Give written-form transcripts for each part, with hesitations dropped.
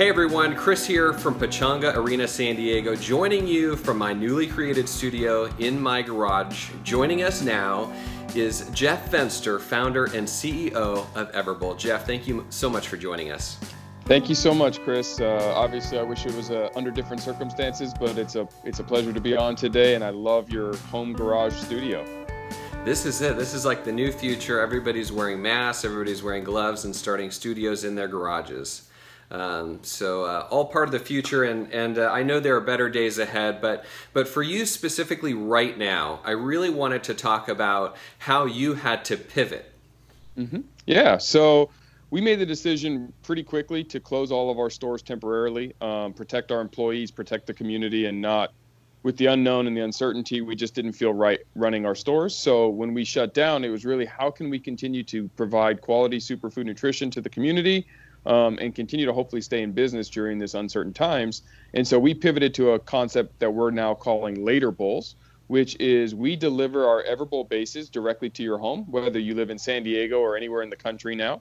Hey everyone, Chris here from Pechanga Arena San Diego, joining you from my newly created studio in my garage. Joining us now is Jeff Fenster, founder and CEO of Everbowl. Jeff, thank you so much for joining us. Thank you so much, Chris. Obviously, I wish it was under different circumstances, but it's a pleasure to be on today, and I love your home garage studio. This is it. This is like the new future. Everybody's wearing masks, everybody's wearing gloves, and starting studios in their garages. All part of the future, and I know there are better days ahead, but for you specifically right now, I really wanted to talk about how you had to pivot. Yeah, so we made the decision pretty quickly to close all of our stores temporarily, protect our employees, protect the community, and not with the unknown and the uncertainty, we just didn't feel right running our stores. So when we shut down, it was really how can we continue to provide quality superfood nutrition to the community, and continue to hopefully stay in business during this uncertain times. And so we pivoted to a concept that we're now calling Later Bowls, which is we deliver our Everbowl bases directly to your home, whether you live in San Diego or anywhere in the country now.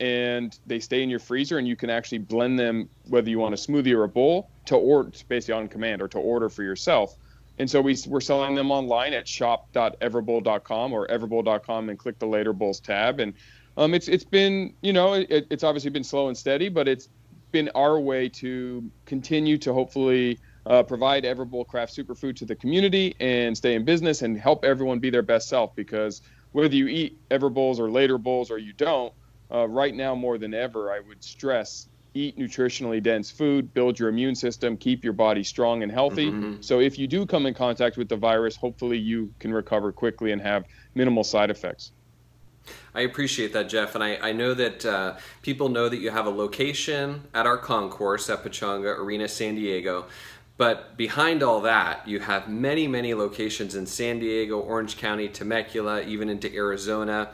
And they stay in your freezer, and you can actually blend them, whether you want a smoothie or a bowl, to order, basically on command, or to order for yourself. And so we're selling them online at shop.everbowl.com or everbowl.com, and click the Later Bowls tab. And it's been, it's obviously been slow and steady, but it's been our way to continue to hopefully provide Everbowl craft superfood to the community and stay in business and help everyone be their best self. Because whether you eat Everbowls or Later Bowls or you don't, right now more than ever, I would stress, eat nutritionally dense food, build your immune system, keep your body strong and healthy. So if you do come in contact with the virus, hopefully you can recover quickly and have minimal side effects. I appreciate that, Jeff, and I know that people know that you have a location at our concourse at Pechanga Arena San Diego, but behind all that, you have many, many locations in San Diego, Orange County, Temecula, even into Arizona.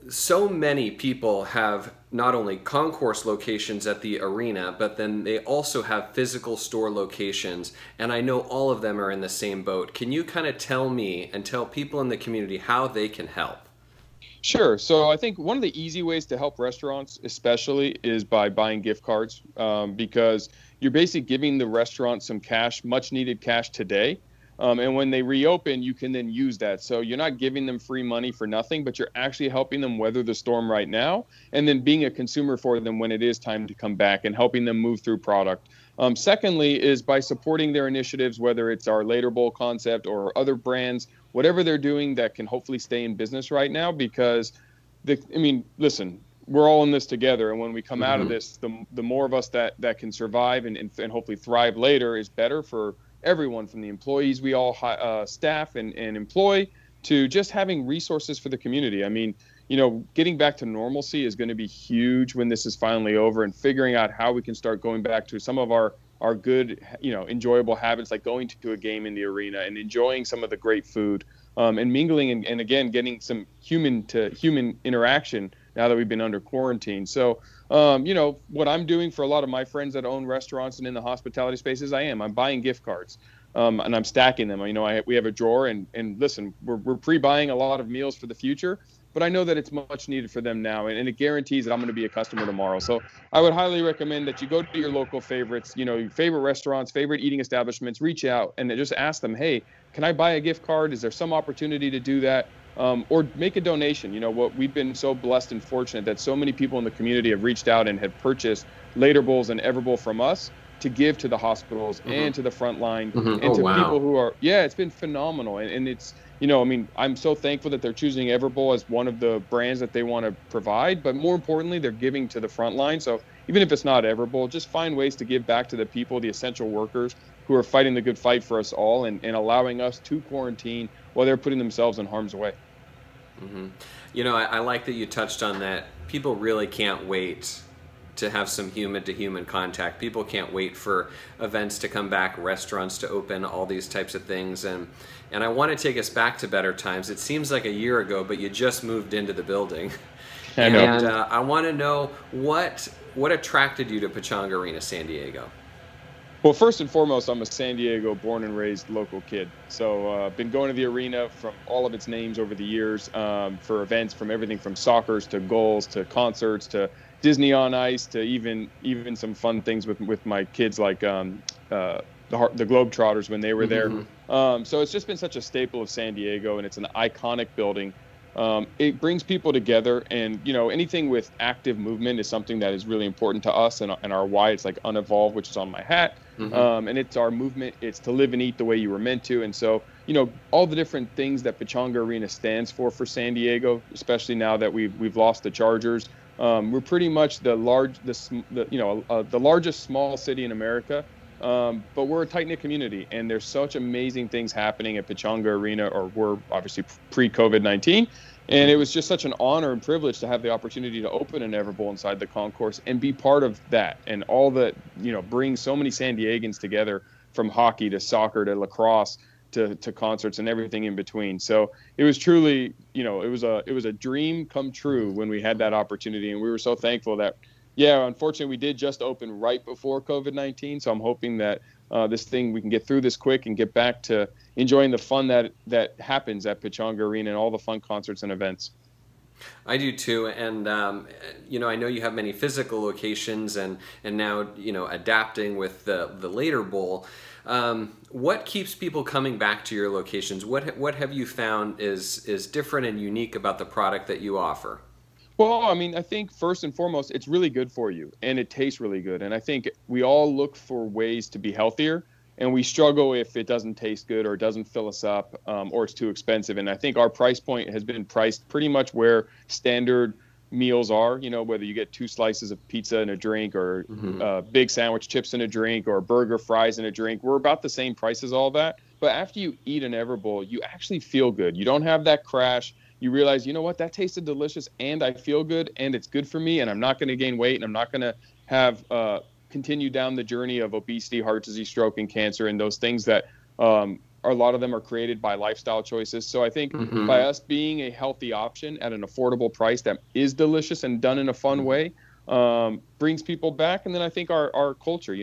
So many people have not only concourse locations at the arena, but then they also have physical store locations, and I know all of them are in the same boat. Can you kind of tell me and tell people in the community how they can help? Sure. So I think one of the easy ways to help restaurants especially is by buying gift cards, because you're basically giving the restaurant some cash, much needed cash today. And when they reopen, you can then use that. So you're not giving them free money for nothing, but you're actually helping them weather the storm right now, and then being a consumer for them when it is time to come back and helping them move through product. Secondly is by supporting their initiatives, whether it's our Later Bowl concept or other brands, whatever they're doing that can hopefully stay in business right now. Because, listen, we're all in this together. And when we come out of this, the more of us that can survive and hopefully thrive later is better for everyone, from the employees we all staff and employ, to just having resources for the community. I mean, getting back to normalcy is going to be huge when this is finally over, and figuring out how we can start going back to some of our good, enjoyable habits, like going to a game in the arena and enjoying some of the great food, and mingling and again, getting some human to human interaction now that we've been under quarantine. So, what I'm doing for a lot of my friends that own restaurants and in the hospitality spaces, I'm buying gift cards, and I'm stacking them. We have a drawer, and listen, we're pre-buying a lot of meals for the future, but I know that it's much needed for them now, and it guarantees that I'm going to be a customer tomorrow. So I would highly recommend that you go to your local favorites, your favorite restaurants, favorite eating establishments, reach out and just ask them, hey, can I buy a gift card? Is there some opportunity to do that? Or make a donation. We've been so blessed and fortunate that so many people in the community have reached out and have purchased Later Bowls and Everbowl from us to give to the hospitals and to the front line and to people who are, it's been phenomenal. And it's, I'm so thankful that they're choosing Everbowl as one of the brands that they want to provide, but more importantly, they're giving to the front line. So even if it's not Everbowl, just find ways to give back to the people, the essential workers who are fighting the good fight for us all, and allowing us to quarantine while they're putting themselves in harm's way. I like that you touched on that. People really can't wait to have some human-to-human contact. People can't wait for events to come back, restaurants to open, all these types of things. And I want to take us back to better times. It seems like a year ago, but you just moved into the building. I know. And I want to know what attracted you to Pechanga Arena San Diego? Well, first and foremost, I'm a San Diego born and raised local kid. So I've been going to the arena from all of its names over the years, for events, from everything from soccer to goals to concerts to Disney on Ice to even some fun things with my kids, like the Globetrotters when they were there. So it's just been such a staple of San Diego, and it's an iconic building. It brings people together, and anything with active movement is something that is really important to us, and our why. It's like unevolved, which is on my hat, and it's our movement. It's to live and eat the way you were meant to, and so all the different things that Pechanga Arena stands for San Diego, especially now that we've lost the Chargers. We're pretty much the largest small city in America. But we're a tight-knit community, and there's such amazing things happening at Pechanga Arena, or we're obviously pre-COVID-19. And it was just such an honor and privilege to have the opportunity to open an Everbowl inside the concourse and be part of that, and all that, bring so many San Diegans together, from hockey to soccer to lacrosse to concerts and everything in between. So it was truly, it was a dream come true when we had that opportunity, and we were so thankful that, unfortunately, we did just open right before COVID-19. So I'm hoping that we can get through this quick and get back to enjoying the fun that happens at Pechanga Arena and all the fun concerts and events. I do too, and I know you have many physical locations, and now adapting with the later bowl. What keeps people coming back to your locations? What have you found is different and unique about the product that you offer? Well, I mean, I think first and foremost, it's really good for you, and it tastes really good. And I think we all look for ways to be healthier, and we struggle if it doesn't taste good or it doesn't fill us up, or it's too expensive. And I think our price point has been priced pretty much where standard meals are, whether you get 2 slices of pizza and a drink, or big sandwich, chips and a drink, or burger, fries and a drink. We're about the same price as all that. But after you eat an Everbowl, you actually feel good. You don't have that crash. You realize, that tasted delicious, and I feel good, and it's good for me, and I'm not going to gain weight, and I'm not going to have continue down the journey of obesity, heart disease, stroke, and cancer, and those things that a lot of them are created by lifestyle choices. So I think by us being a healthy option at an affordable price that is delicious and done in a fun way, brings people back. And then I think our culture,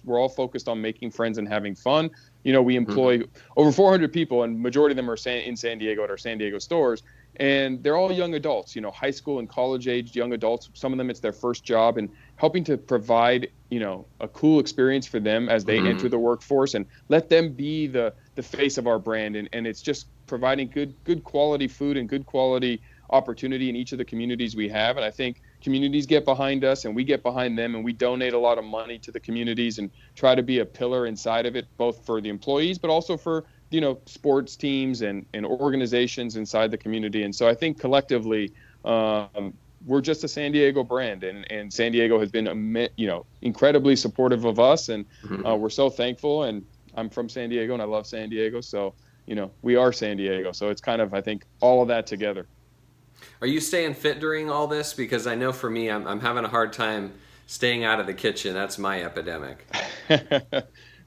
we're all focused on making friends and having fun. We employ over 400 people, and majority of them are in San Diego at our San Diego stores. And they're all young adults, high school and college age young adults. Some of them, it's their first job, and helping to provide, a cool experience for them as they enter the workforce, and let them be the face of our brand. And it's just providing good quality food and good quality opportunity in each of the communities we have. And I think communities get behind us, and we get behind them, and we donate a lot of money to the communities and try to be a pillar inside of it, both for the employees, but also for sports teams and organizations inside the community. And so I think collectively, we're just a San Diego brand, and San Diego has been, incredibly supportive of us, and we're so thankful. And I'm from San Diego, and I love San Diego. So, we are San Diego. So it's kind of, I think, all of that together. Are you staying fit during all this? Because I know for me, I'm having a hard time staying out of the kitchen. That's my epidemic.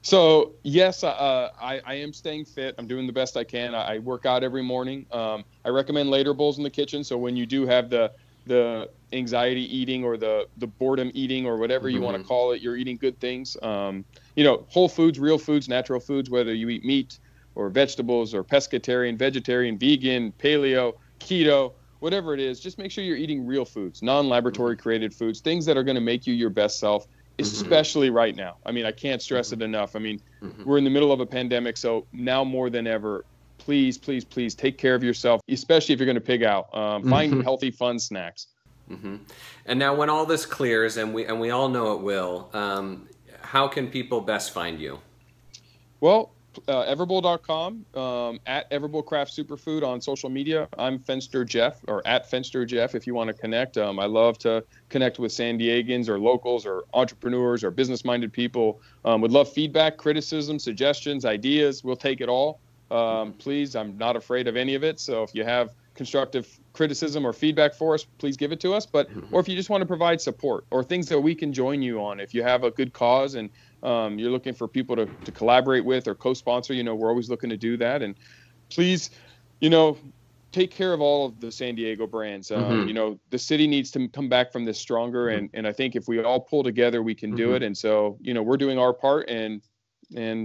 So yes, I am staying fit. I'm doing the best I can. I work out every morning. I recommend later bowls in the kitchen. So when you do have the anxiety eating, or the boredom eating, or whatever you want to call it, you're eating good things. Whole foods, real foods, natural foods, whether you eat meat or vegetables or pescatarian, vegetarian, vegan, paleo, keto, whatever it is, just make sure you're eating real foods, non-laboratory created foods, things that are going to make you your best self. Especially right now. I mean, I can't stress it enough. I mean, we're in the middle of a pandemic, so now more than ever, please, please, please take care of yourself, especially if you're going to pig out. Find healthy, fun snacks. And now, when all this clears, and we all know it will, how can people best find you? Well, Everbowl.com, at Everbowl Craft Superfood on social media. I'm Fenster Jeff, or at Fenster Jeff, if you want to connect. I love to connect with San Diegans or locals or entrepreneurs or business-minded people. Would love feedback, criticism, suggestions, ideas. We'll take it all. Please, I'm not afraid of any of it. So if you have constructive criticism or feedback for us, please give it to us. But or if you just want to provide support or things that we can join you on, if you have a good cause and you're looking for people to collaborate with or co-sponsor, we're always looking to do that. And please, take care of all of the San Diego brands. The city needs to come back from this stronger. And I think if we all pull together, we can do it. And so, we're doing our part, and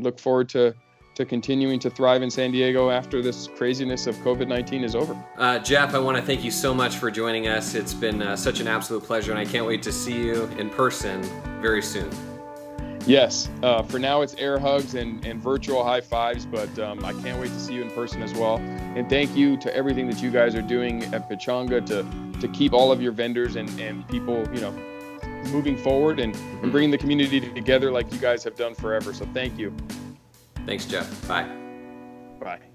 look forward to to continuing to thrive in San Diego after this craziness of COVID-19 is over. Jeff, I want to thank you so much for joining us. It's been such an absolute pleasure, and I can't wait to see you in person very soon. Yes, for now it's air hugs and virtual high fives, but I can't wait to see you in person as well. And thank you to everything that you guys are doing at Pechanga to keep all of your vendors and people, moving forward and bringing the community together like you guys have done forever. So thank you. Thanks, Jeff. Bye. Bye.